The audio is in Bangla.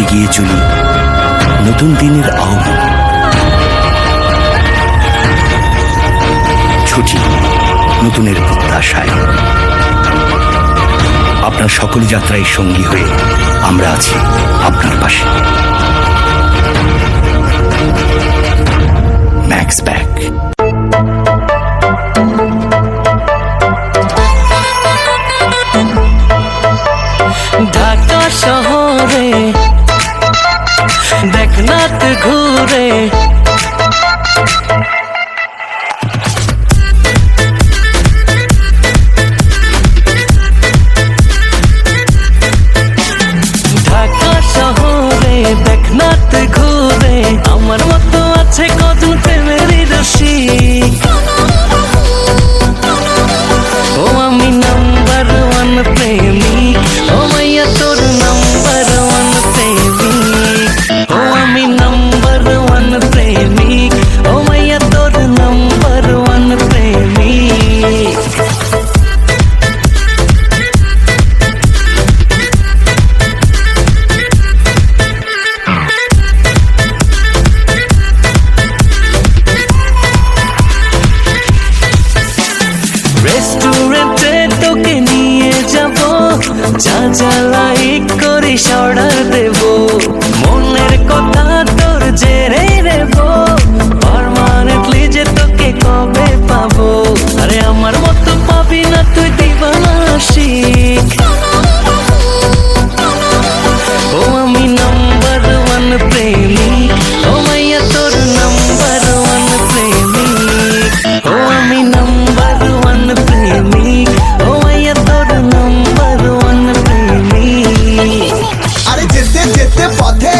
এগিয়ে চলি নতুন দিনের আহ্বান। ছুটি নতুনের প্রত্যাশায়। আপনার সকল যাত্রায় সঙ্গী হয়ে আমরা আছি আপনার পাশে। Max back. ঢাকা শহরে দেখনাথ ঘুরে ঢাকা শহরে দেখনাথ ঘুরে আমার মতো আছে কজন প্রেমেরই রসিক। ও আমি নাম্বার ওয়ান প্রেমিক, ও মাইয়া তোর নাম্বার ওয়ান প্রেমিক। ও আমি নাম্বার ওয়ান প্রেমিক, ও মাইয়া তোর নাম্বার ওয়ান প্রেমিক। রেস্টুরেন্টে তোকে নিয়ে যাব, যা যা লাইক করিস অর্ডার দেব, মনের কথা তোর জেরে নেব, পার্মানেন্টলি যে তোকে কবে পাবো। আরে আমার মতো পাবি না তুই দিবানা আশিক। ও আমি নাম্বার ওয়ান প্রেমিক, ও মাইয়া তোর নাম্বার ওয়ান প্রেমিক। ও আমি নাম্বার ওয়ান প্রেমিক, ও মাইয়া তোর নাম্বার ওয়ান প্রেমিক। আরে যেতে যেতে পথে